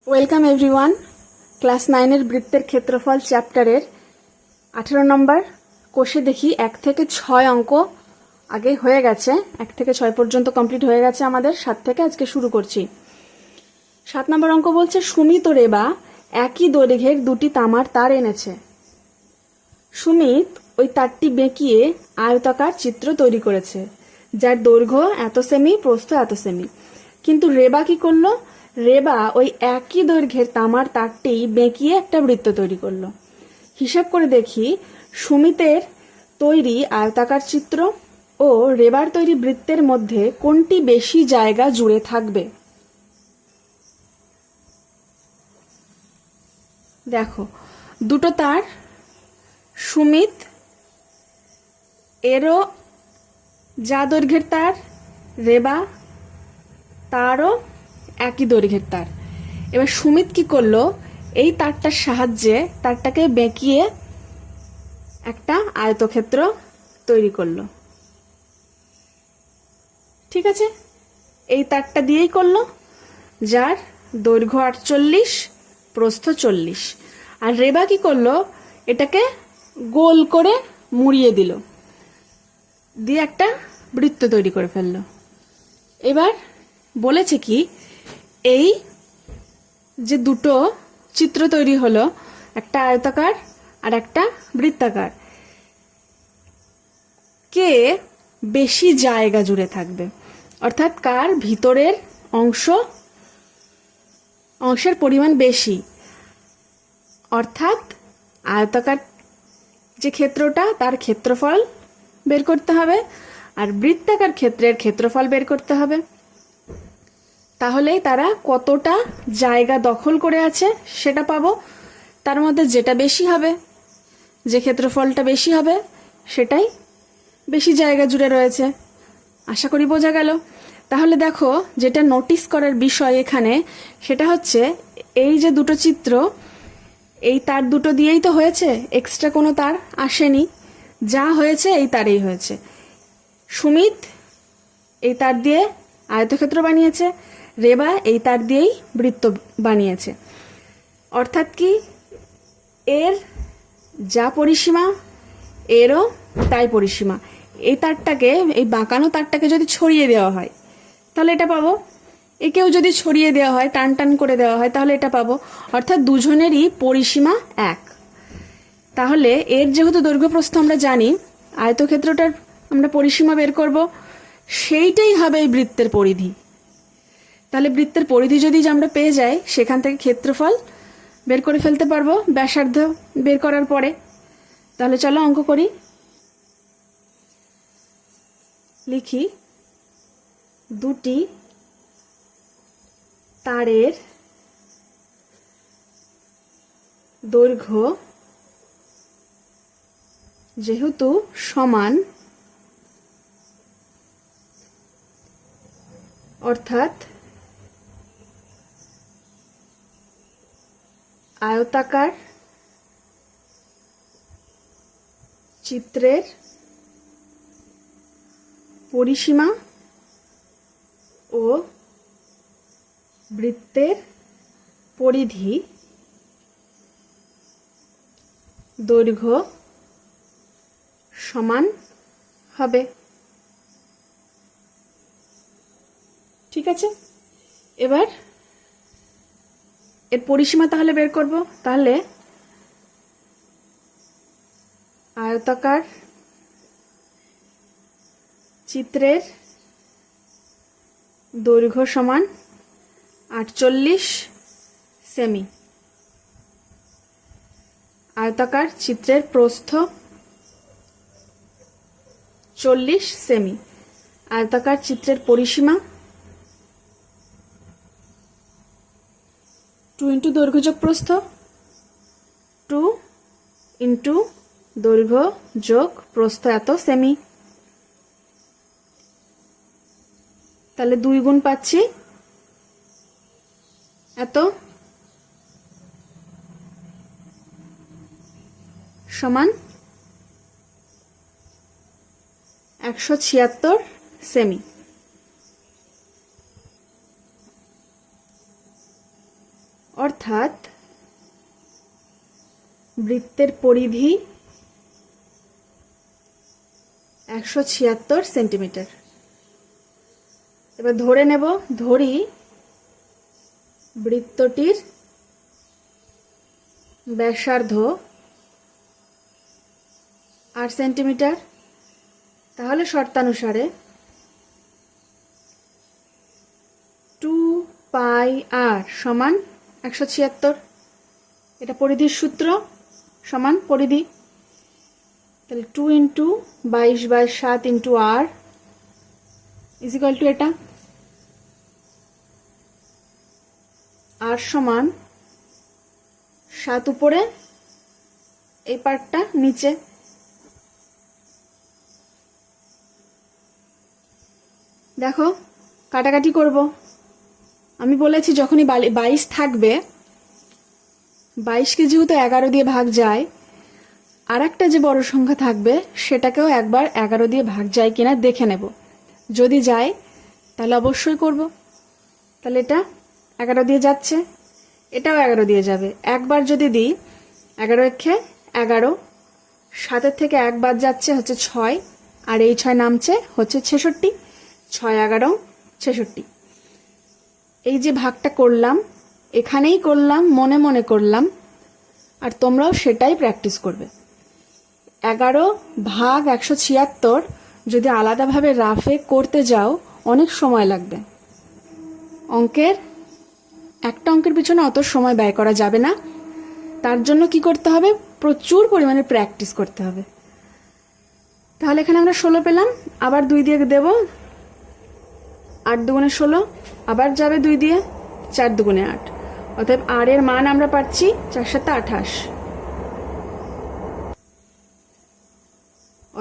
Welcome everyone. Class 9-এর বৃত্তের ক্ষেত্রফল চ্যাপ্টারের 18 নম্বর কোষে দেখি 1 থেকে 6 অঙ্ক আগে হয়ে গেছে। 1 থেকে 6 পর্যন্ত কমপ্লিট হয়ে গেছে আমাদের। 7 থেকে আজকে শুরু করছি। 7 নম্বর অঙ্ক বলছে সুমিত ও রেবা একই দৈর্ঘ্যের দুটি তামার তার এনেছে। সুমিত ওই তারটি বেঁকিয়ে আয়তাকার চিত্র তৈরি করেছে, যার দৈর্ঘ্য এত সেমি, প্রস্থ এত সেমি। কিন্তু রেবা কি করলো? রেবা ওই একই দৈর্ঘ্যের তামার তারটি বেঁকিয়ে একটা বৃত্ত তৈরি করলো। হিসাব করে দেখি সুমিতের তৈরি আয়তাকার চিত্র ও রেবার তৈরি বৃত্তের মধ্যে কোনটি বেশি জায়গা জুড়ে থাকবে। দেখো, দুটো তার, সুমিত এরও যা দৈর্ঘ্যের তার, রেবা তারও একই দৈর্ঘ্যের তার। এবার সুমিত কি করলো? এই তারটার সাহায্যে তারটাকে বেঁকিয়ে একটা আয়তক্ষেত্র তৈরি করলো। ঠিক আছে, এই তারটা দিয়েই করলো, যার দৈর্ঘ্য 48, প্রস্থ 40। আর রেবা কি করলো? এটাকে গোল করে মুড়িয়ে দিল, দিয়ে একটা বৃত্ত তৈরি করে ফেললো। এবার বলেছে কি, এই যে দুটো চিত্র তৈরি হলো, একটা আয়তাকার আর একটা বৃত্তাকার, কে বেশি জায়গা জুড়ে থাকবে, অর্থাৎ কার ভিতরের অংশের পরিমাণ বেশি। অর্থাৎ আয়তাকার যে ক্ষেত্রটা, তার ক্ষেত্রফল বের করতে হবে, আর বৃত্তাকার ক্ষেত্রের ক্ষেত্রফল বের করতে হবে। তাহলেই তারা কতটা জায়গা দখল করে আছে সেটা পাবো। তার মধ্যে যেটা বেশি হবে, যে ক্ষেত্রফলটা বেশি হবে, সেটাই বেশি জায়গা জুড়ে রয়েছে। আশা করি বোঝা গেল। তাহলে দেখো, যেটা নোটিস করার বিষয় এখানে, সেটা হচ্ছে এই যে দুটো চিত্র, এই তার দুটো দিয়েই তো হয়েছে, এক্সট্রা কোনো তার আসেনি। যা হয়েছে এই তারেই হয়েছে। সুমিত এই তার দিয়ে আয়তক্ষেত্র বানিয়েছে, রেবা এই তার দিয়েই বৃত্ত বানিয়েছে। অর্থাৎ কি, এর যা পরিসীমা এরও তাই পরিসীমা। এই তারটাকে, এই বাঁকানো তারটাকে যদি ছড়িয়ে দেওয়া হয় তাহলে এটা পাবো। একেও যদি ছড়িয়ে দেওয়া হয়, টান টান করে দেওয়া হয়, তাহলে এটা পাবো। অর্থাৎ দুজনেরই পরিসীমা এক। তাহলে এর যেহেতু দৈর্ঘ্য প্রস্থ আমরা জানি, আয়তক্ষেত্রটার আমরা পরিসীমা বের করব, সেইটাই হবে এই বৃত্তের পরিধি। তাহলে বৃত্তের পরিধি যদি আমরা পেয়ে যাই, সেখান থেকে ক্ষেত্রফল বের করে ফেলতে পারবো ব্যাসার্ধ বের করার পরে। তাহলে চলো অঙ্ক করি। লিখি, দুটি তারের দৈর্ঘ্য যেহেতু সমান, অর্থাৎ আয়তাকার চিত্রের পরিসীমা ও বৃত্তের পরিধি দৈর্ঘ্য সমান হবে। ঠিক আছে, এবার এর পরিসীমা তাহলে বের করব। তাহলে আয়তাকার চিত্রের দৈর্ঘ্য সমান 48 সেমি। আয়তাকার চিত্রের প্রস্থ 40 সেমি। আয়তাকার চিত্রের পরিসীমা 2 ইন্টু দৈর্ঘ্য যোগ প্রস্থ, 2 ইন্টু দৈর্ঘ্য যোগ প্রস্থ এত সেমি। তাহলে 2 গুণ পাচ্ছি এত, সমান 176 সেমি। অর্থাৎ বৃত্তের পরিধি 176 সেন্টিমিটার। এবার ধরি বৃত্তটির ব্যাসার্ধ 8 সেন্টিমিটার। তাহলে শর্তানুসারে 2πr সমান 176। এটা পরিধির সূত্র, সমান পরিধি। তাহলে 2 × 22/7 × r ইজিক্যাল টু এটা r সমান 7 উপরে, এই পার্টটা নিচে। দেখো কাটাকাটি করব। আমি বলেছি যখনই 22 থাকবে, 22কে যেহেতু 11 দিয়ে ভাগ যায়, আর একটা যে বড় সংখ্যা থাকবে সেটাকেও একবার 11 দিয়ে ভাগ যায় কিনা দেখে নেব। যদি যায় তাহলে অবশ্যই করব। তাহলে এটা 11 দিয়ে যাচ্ছে, এটাও 11 দিয়ে যাবে। একবার যদি দিই 11 একে 11, 7 থেকে 1 বাদ যাচ্ছে হচ্ছে 6, আর এই 6 নামছে হচ্ছে 66। 6 11 66। এই যে ভাগটা করলাম, এখানেই করলাম, মনে মনে করলাম, আর তোমরাও সেটাই প্র্যাকটিস করবে। 11 ভাগ 176 যদি আলাদাভাবে রাফে করতে যাও অনেক সময় লাগবে। একটা অঙ্কের পিছনে অত সময় ব্যয় করা যাবে না। তার জন্য কি করতে হবে? প্রচুর পরিমাণে প্র্যাকটিস করতে হবে। তাহলে এখানে আমরা 16 পেলাম, আবার 2 দিয়ে দেব, 8 দুগুণে 16, আবার যাবে 2 দিয়ে, 4 দুগুণে 8। অতএব r এর মান আমরা পাচ্ছি 4 × 7 = 28।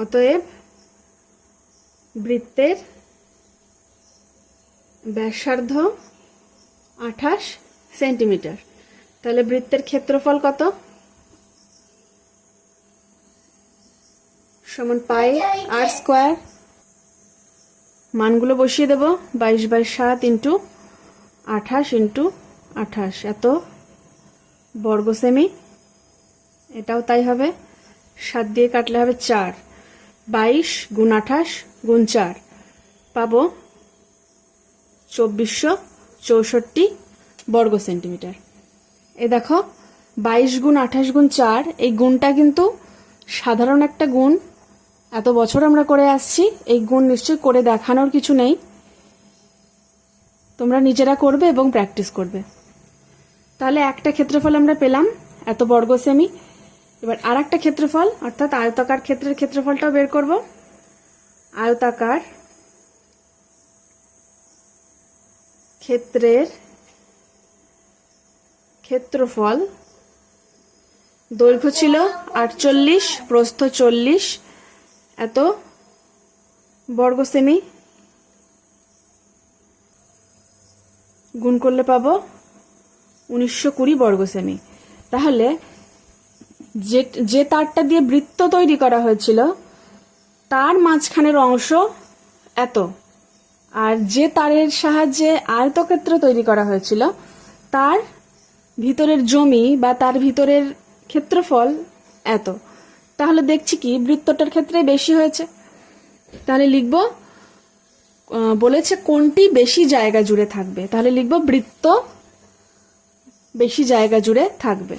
অতএব বৃত্তের ব্যাসার্ধ 28 সেন্টিমিটার। তাহলে বৃত্তের ক্ষেত্রফল কত? সমান πr²। মানগুলো বসিয়ে দেব। 22/7 × 28 × 28 এত বর্গ সেমি। এটাও তাই হবে। 7 দিয়ে কাটলে হবে 4। 22 × 28 × 4 পাবো 2464 বর্গ সেন্টিমিটার। এ দেখো 22 × 28 × 4, এই গুণটা কিন্তু সাধারণ একটা গুণ। এত বছর আমরা করে আসছি, এই গুণ নিশ্চয় করে দেখানোর কিছু নেই। তোমরা নিজেরা করবে এবং প্র্যাকটিস করবে। তাহলে একটা ক্ষেত্রফল আমরা পেলাম এত বর্গ সেমি। এবার আর একটা ক্ষেত্রফল অর্থাৎ আয়তাকার ক্ষেত্রের ক্ষেত্রফলটাও বের করব। আয়তাকার ক্ষেত্রের ক্ষেত্রফল দৈর্ঘ্য ছিল 48, প্রস্থ 40, এত বর্গ সেমি। গুণ করলে পাবো 1920 বর্গ সেমি। তাহলে যে তারটা দিয়ে বৃত্ত তৈরি করা হয়েছিল তার মাঝখানের অংশ এত, আর যে তারের সাহায্যে আয়তক্ষেত্র তৈরি করা হয়েছিল তার ভিতরের জমি বা তার ভিতরের ক্ষেত্রফল এত। তাহলে দেখছি কি বৃত্তটার ক্ষেত্রে বেশি হয়েছে। তাহলে লিখব, বলেছে কোনটি বেশি জায়গা জুড়ে থাকবে, তাহলে লিখব বৃত্ত বেশি জায়গা জুড়ে থাকবে।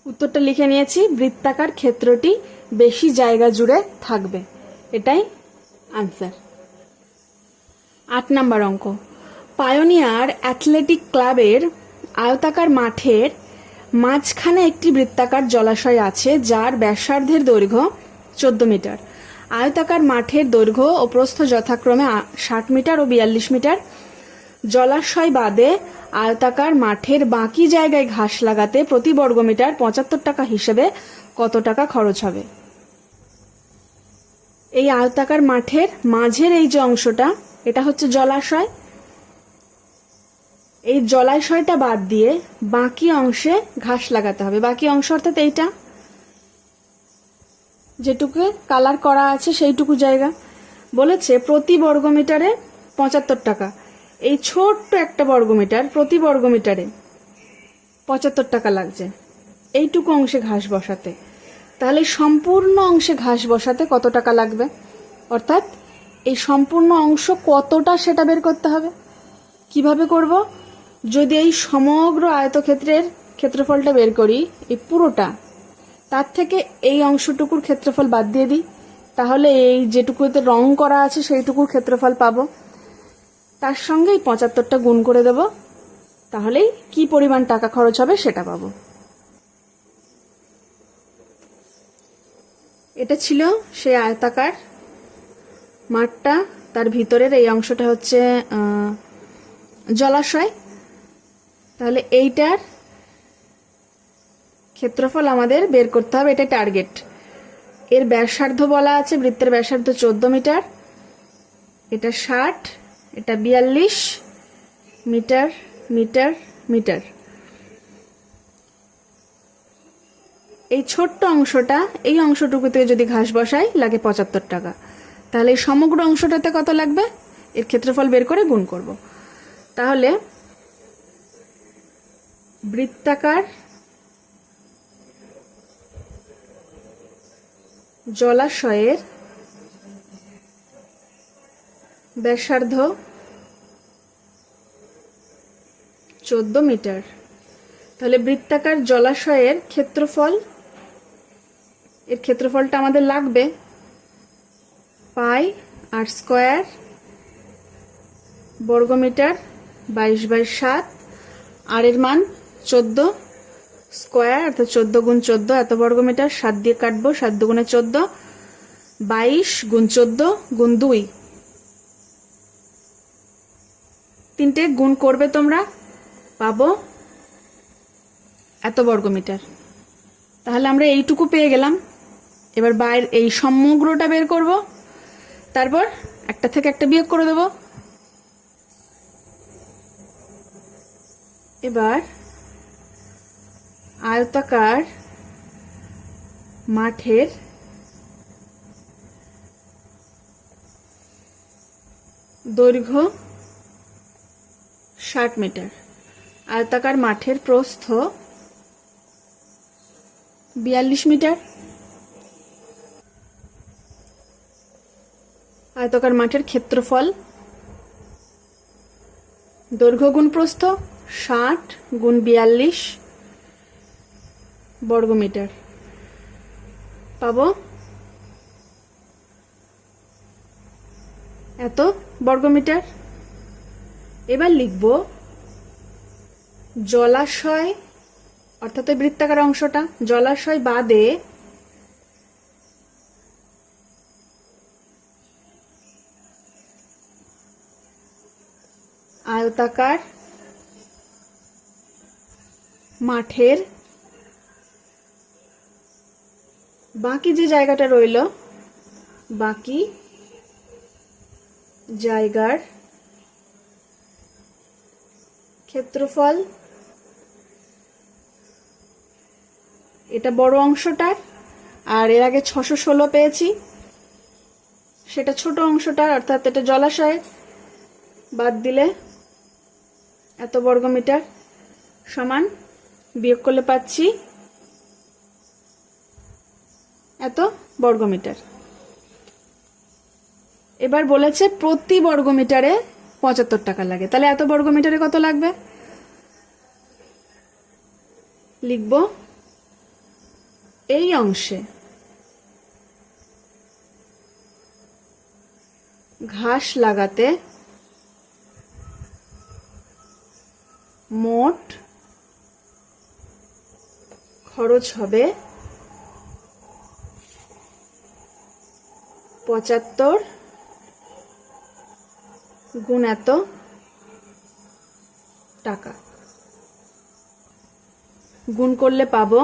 উত্তরটা লিখে নিয়েছি, বৃত্তাকার ক্ষেত্রটি বেশি জায়গা জুড়ে থাকবে, এটাই আনসার। 8 নম্বর অঙ্ক। পায়োনিয়ার অ্যাথলেটিক ক্লাবের আয়তাকার মাঠের মাঝখানে একটি বৃত্তাকার জলাশয় আছে যার ব্যাসার্ধের দৈর্ঘ্য 14 মিটার। আয়তাকার মাঠের দৈর্ঘ্য ও প্রস্থ যথাক্রমে 60 মিটার ও 42 মিটার। জলাশয় বাদে আয়তাকার মাঠের বাকি জায়গায় ঘাস লাগাতে প্রতি বর্গমিটার 75 টাকা হিসেবে কত টাকা খরচ হবে? এই আয়তাকার মাঠের মাঝের এই যে অংশটা, এটা হচ্ছে জলাশয়। এই জলাশয়টা বাদ দিয়ে বাকি অংশে ঘাস লাগাতে হবে। বাকি অংশ অর্থাৎ এইটা, যেটুকু কালার করা আছে সেইটুকু জায়গা। বলেছে প্রতি বর্গমিটারে 75 টাকা। এই ছোট্ট একটা বর্গমিটার, প্রতি বর্গমিটারে 75 টাকা লাগছে এইটুকু অংশে ঘাস বসাতে। তাহলে সম্পূর্ণ অংশে ঘাস বসাতে কত টাকা লাগবে, অর্থাৎ এই সম্পূর্ণ অংশ কতটা সেটা বের করতে হবে। কিভাবে করব? যদি এই সমগ্র আয়তক্ষেত্রের ক্ষেত্রফলটা বের করি, এই পুরোটা, তার থেকে এই অংশটুকুর ক্ষেত্রফল বাদ দিয়ে দিই, তাহলে এই যেটুকুতে রং করা আছে সেইটুকুর ক্ষেত্রফল পাবো। তার সঙ্গে এই 75টা গুণ করে দেব, তাহলেই কি পরিমাণ টাকা খরচ হবে সেটা পাবো। এটা ছিল সেই আয়তাকার মাঠটা, তার ভিতরের এই অংশটা হচ্ছে জলাশয়। তাহলে এইটার ক্ষেত্রফল আমাদের বের করতে হবে, এটা টার্গেট। এর ব্যাসার্ধ বলা আছে, বৃত্তের ব্যাসার্ধ 14 মিটার, এটা 60, এটা 42 মিটার মিটার মিটার। এই ছোট্ট অংশটা, এই অংশটুকুতে যদি ঘাস বসাই লাগে 75 টাকা। তাহলে এই সমগ্র অংশটাতে কত লাগবে, এর ক্ষেত্রফল বের করে গুণ করব। তাহলে বৃত্তাকার জলাশয়ের ব্যাসার্ধ 14 মিটার। তাহলে বৃত্তাকার জলাশয়ের ক্ষেত্রফল, এর ক্ষেত্রফলটা আমাদের লাগবে পাই আর স্কোয়ার বর্গমিটার 22/7, আর এর মান 14 স্কোয়ার, অর্থাৎ 14 গুণ 14 এত বর্গমিটার। 7 দিয়ে কাটবো, 7 দুগুণে 14, 22 গুণ 14 গুণ 2, তিনটে গুণ করবে তোমরা, পাবো এত বর্গমিটার। তাহলে আমরা এইটুকু পেয়ে গেলাম। এবার বাইরে এই সমগ্রটা বের করব, তারপর একটা থেকে একটা বিয়োগ করে দেব। এবার আয়তাকার মাঠের দৈর্ঘ্য 60 মিটার, আয়তাকার মাঠের প্রস্থ 42 মিটার। আয়তাকার মাঠের ক্ষেত্রফল দৈর্ঘ্য গুণ প্রস্থ 60 গুণ 42 বর্গমিটার, পাবো এত বর্গমিটার। এবার লিখব জলাশয়, অর্থাৎ ওই বৃত্তাকার অংশটা, জলাশয় বাদে আয়তাকার মাঠের বাকি যে জায়গাটা রইল, বাকি জায়গার ক্ষেত্রফল, এটা বড় অংশটার, আর এর আগে 616 পেয়েছি, সেটা ছোট অংশটার, অর্থাৎ এটা জলাশয়ের, বাদ দিলে এত বর্গমিটার সমান, বিয়োগ করলে পাচ্ছি এত বর্গমিটার। এবার বলেছে প্রতি বর্গমিটারে 75 টাকা লাগে, তাহলে এত বর্গমিটারে কত লাগবে লিখব। এই অংশে ঘাস লাগাতে মোট খরচ হবে 75 গুণ এত টাকা। গুণ করলে পাবো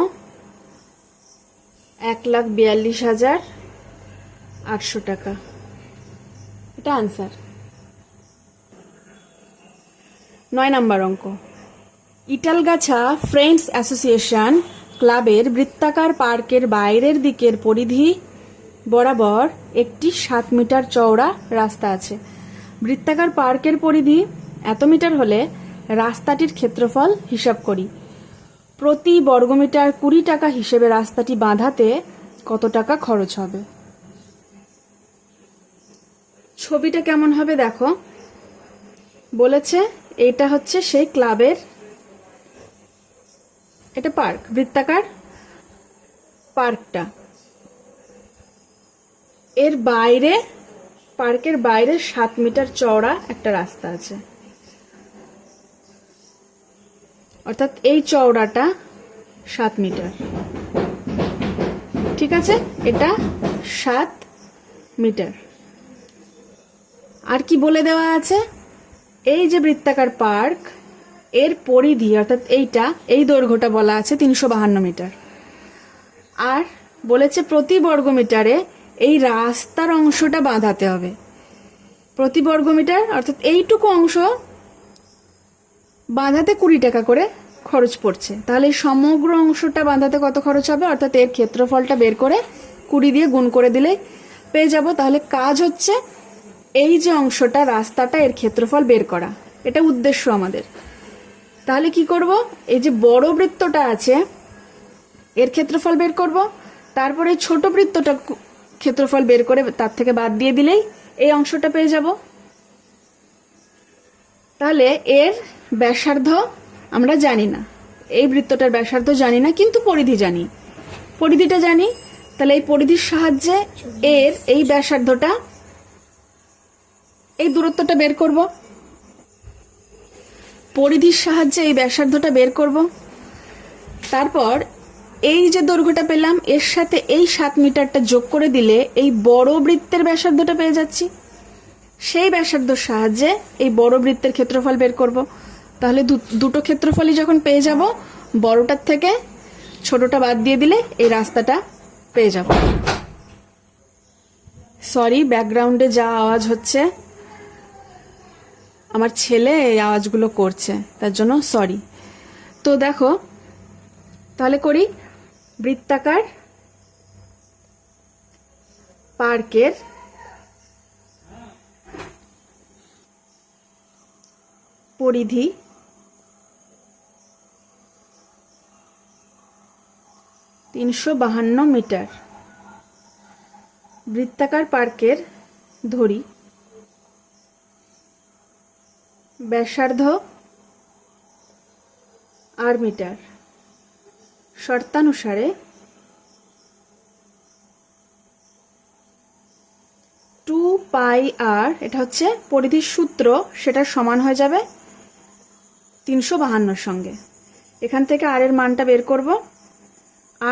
1,42,800 টাকা। এটা আনসার। 9 নম্বর অঙ্ক। ইটালগাছা ফ্রেন্ডস অ্যাসোসিয়েশন ক্লাবের বৃত্তাকার পার্কের বাইরের দিকের পরিধি বরাবর একটি 7 মিটার চওড়া রাস্তা আছে। বৃত্তাকার পার্কের পরিধি এত মিটার হলে রাস্তাটির ক্ষেত্রফল হিসাব করি। প্রতি বর্গমিটার 20 টাকা হিসেবে রাস্তাটি বাঁধাতে কত টাকা খরচ হবে? ছবিটা কেমন হবে দেখো। বলেছে এটা হচ্ছে সেই ক্লাবের, এটা পার্ক, বৃত্তাকার পার্কটা। এর বাইরে, পার্কের বাইরে 7 মিটার চওড়া একটা রাস্তা আছে, অর্থাৎ এই চওড়াটা 7 মিটার। ঠিক আছে, এটা 7 মিটার। আর কি বলে দেওয়া আছে, এই যে বৃত্তাকার পার্ক এর পরিধি অর্থাৎ এইটা, এই দৈর্ঘ্যটা বলা আছে 352 মিটার। আর বলেছে প্রতি বর্গমিটারে এই রাস্তার অংশটা বাঁধাতে হবে। প্রতি বর্গমিটার অর্থাৎ এইটুকু অংশ বাঁধাতে 20 টাকা করে খরচ পড়ছে। তাহলে এই সমগ্র অংশটা বাঁধাতে কত খরচ হবে, অর্থাৎ এর ক্ষেত্রফলটা বের করে 20 দিয়ে গুণ করে দিলে পেয়ে যাব। তাহলে কাজ হচ্ছে এই যে অংশটা, রাস্তাটা, এর ক্ষেত্রফল বের করা, এটা উদ্দেশ্য আমাদের। তাহলে কি করব, এই যে বড় বৃত্তটা আছে এর ক্ষেত্রফল বের করব, তারপরে এই ছোট বৃত্তটা ক্ষেত্রফল বের করে তার থেকে বাদ দিয়ে দিলেই এই অংশটা পেয়ে যাব। তাহলে এর ব্যাসার্ধ আমরা জানি না, এই বৃত্তটার ব্যাসার্ধ জানি না, কিন্তু পরিধি জানি, পরিধিটা জানি। তাহলে এই পরিধির সাহায্যে এর এই ব্যাসার্ধটা, এই দূরত্বটা বের করব, পরিধির সাহায্যে এই ব্যাসার্ধটা বের করব। তারপর এই যে দৈর্ঘ্যটা পেলাম এর সাথে এই 7 মিটারটা যোগ করে দিলে এই বড় বৃত্তের ব্যাসার্ধটা পেয়ে যাচ্ছি। সেই ব্যাসার্ধর সাহায্যে এই বড় বৃত্তের ক্ষেত্রফল বের করব। তাহলে দুটো ক্ষেত্রফলই যখন পেয়ে যাব, বড়টার থেকে ছোটটা বাদ দিয়ে দিলে এই রাস্তাটা পেয়ে যাব। সরি, ব্যাকগ্রাউন্ডে যা আওয়াজ হচ্ছে, আমার ছেলে এই আওয়াজগুলো করছে, তার জন্য সরি। তো দেখো, তাহলে করি, বৃত্তাকার পার্কের পরিধি 352 মিটার। বৃত্তাকার পার্কের ধরি ব্যাসার্ধ 8 মিটার। শর্তানুসারে 2πr, এটা হচ্ছে পরিধির সূত্র, সেটা সমান হয়ে যাবে 352 সঙ্গে। এখান থেকে আর এর মানটা বের করব।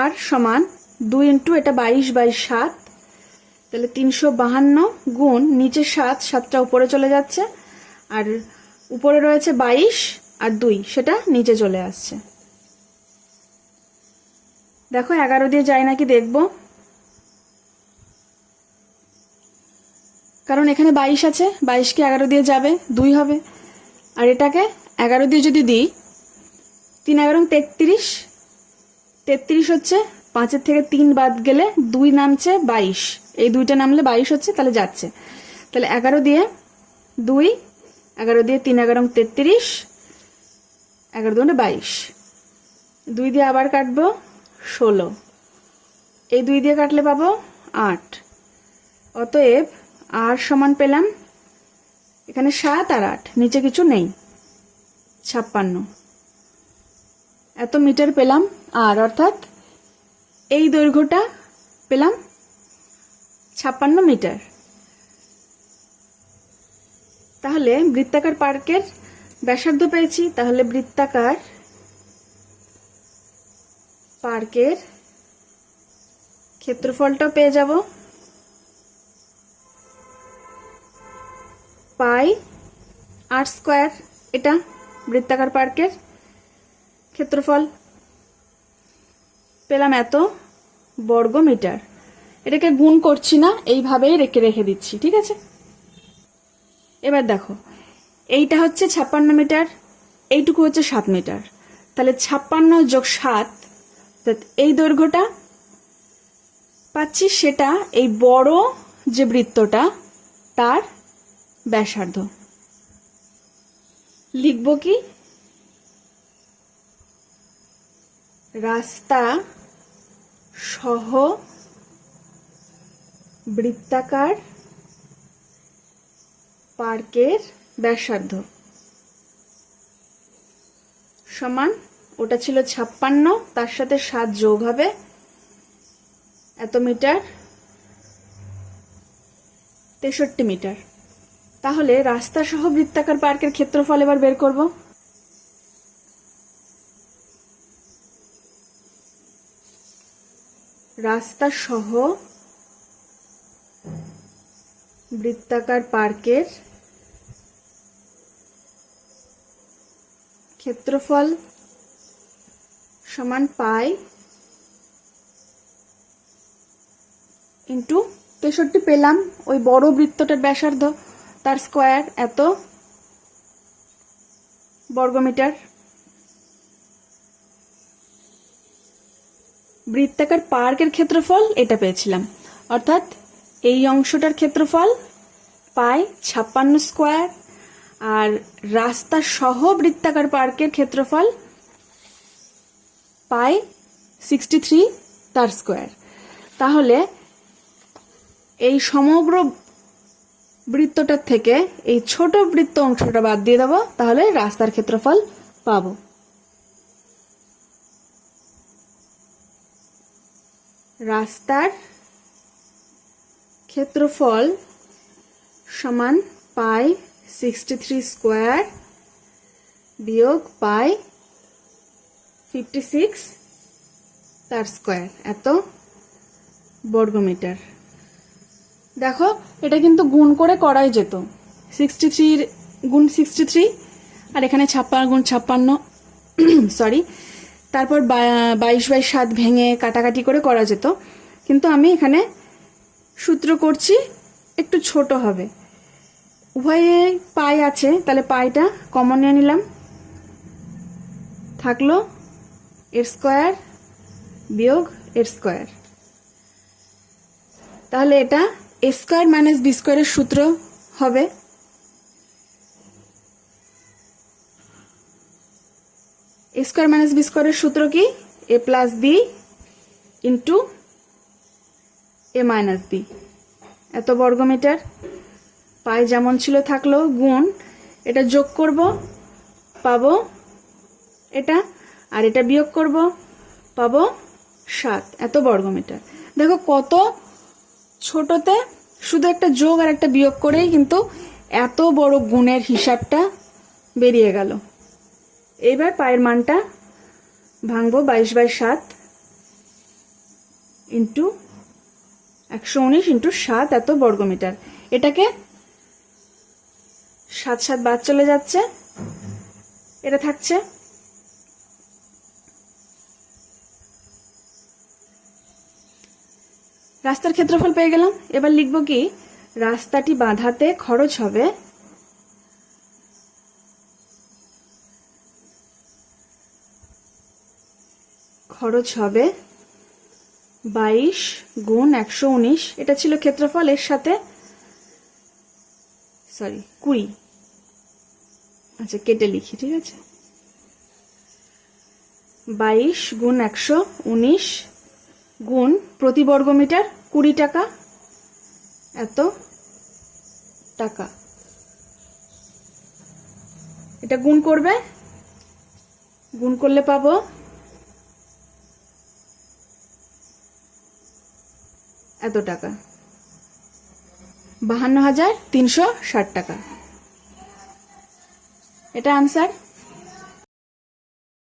আর সমান 2 ইন্টু এটা 22/7, তাহলে 352 গুণ নিচে 7, 7টা উপরে চলে যাচ্ছে, আর উপরে রয়েছে 22 আর 2, সেটা নিচে চলে আসছে। দেখো 11 দিয়ে যায় নাকি দেখবো, কারণ এখানে 22 আছে, 22 কি 11 দিয়ে যাবে, 2 হবে। আর এটাকে 11 দিয়ে যদি দিই, 3 11 33, 33 হচ্ছে, 5-এর থেকে 3 বাদ গেলে 2 নামছে 22, এই 2টা নামলে 22 হচ্ছে, তাহলে যাচ্ছে। তাহলে 11 দিয়ে 2, 11 দিয়ে 3 11 33, 11 2 22, 2 দিয়ে আবার কাটবো 16, এই 2 দিয়ে কাটলে পাবো 8। অতএব আর সমান পেলাম, এখানে 7 আর 8, নিচে কিছু নেই, 56। এত মিটার পেলাম, আর অর্থাৎ এই দৈর্ঘ্যটা পেলাম 56 মিটার। তাহলে বৃত্তাকার পার্কের ব্যাসার্ধ পেয়েছি, তাহলে বৃত্তাকার পার্কের ক্ষেত্রফলটা পেয়ে যাব πr²। এটা বৃত্তাকার পার্কের ক্ষেত্রফল পেলাম এত বর্গ মিটার। এটাকে গুণ করছি না, এইভাবেই রেখে দিচ্ছি, ঠিক আছে। এবার দেখো, এইটা হচ্ছে 56 মিটার, এইটুকু হচ্ছে 7 মিটার, তাহলে 56 যোগ 7, এই দৈর্ঘ্যটা পাচ্ছি, সেটা এই বড় যে বৃত্তটা তার ব্যাসার্ধ। লিখব কি, রাস্তা সহ বৃত্তাকার পার্কের ব্যাসার্ধ সমান, ওটা ছিল 56, তার সাথে 7 যোগ হবে এত মিটার, 63 মিটার। তাহলে রাস্তা সহ বৃত্তাকার পার্কের ক্ষেত্রফল এবার বের করব। রাস্তা সহ বৃত্তাকার পার্কের ক্ষেত্রফল সমান পাই ইন্টু 63 পেলাম, ওই বড় বৃত্তটার ব্যাসার্ধ তার স্কোয়ার এত বর্গমিটার। বৃত্তাকার পার্কের ক্ষেত্রফল এটা পেয়েছিলাম, অর্থাৎ এই অংশটার ক্ষেত্রফল পাই 56 স্কোয়ার, আর রাস্তা সহ বৃত্তাকার পার্কের ক্ষেত্রফল পাই 63 তার স্কোয়ার। তাহলে এই সমগ্র বৃত্তটার থেকে এই ছোট বৃত্ত অংশটা বাদ দিয়ে দেবো, তাহলে রাস্তার ক্ষেত্রফল পাবো। রাস্তার ক্ষেত্রফল সমান পাই 63 স্কোয়ার বিয়োগ পাই 56 তার স্কোয়ার এত বর্গমিটার। দেখো এটা কিন্তু গুণ করে করাই যেত, 63 গুণ 63 আর এখানে 56 গুণ 56 সরি, তারপর 22/7 ভেঙে কাটাকাটি করে করা যেত, কিন্তু আমি এখানে সূত্র করছি একটু ছোট হবে। উভয়ে পাই আছে, তাহলে পাইটা কমন নিয়ে নিলাম, থাকলো এর স্কোয়ার বিয়োগ এর স্কোয়ার। তাহলে এটা এ স্কোয়ার মাইনাস বি স্কোয়ারের সূত্র হবে। এ স্কোয়ার মাইনাস বি স্কোয়ারের সূত্র কি, এ প্লাস বি ইন্টু এ মাইনাস বি এত বর্গমিটার। পাই যেমন ছিল থাকলো, গুণ এটা যোগ করব পাবো এটা, আর এটা বিয়োগ করব পাবো 7 এত বর্গমিটার। দেখো কত ছোটতে শুধু একটা যোগ আর একটা বিয়োগ করেই কিন্তু এত বড় গুণের হিসাবটা বেরিয়ে গেল। এইবার পায়ের মানটা ভাঙবো, 22/7 ইন্টু 119 ইন্টু 7 এত বর্গমিটার। এটাকে 7 7 বাদ চলে যাচ্ছে, এটা থাকছে। রাস্তার ক্ষেত্রফল পেয়ে গেলাম। এবার লিখব কি, রাস্তাটি বাঁধাতে খরচ হবে খরচ হবে 22 গুণ 119, এটা ছিল ক্ষেত্রফল, এর সাথে সরি 20, আচ্ছা কেটে লিখি, ঠিক আছে, 22 গুণ 119 গুণ প্রতি বর্গমিটার 20 টাকা এত টাকা। এটা গুণ করবে, গুণ করলে পাবো এত টাকা, 52,360 টাকা। এটা আনসার।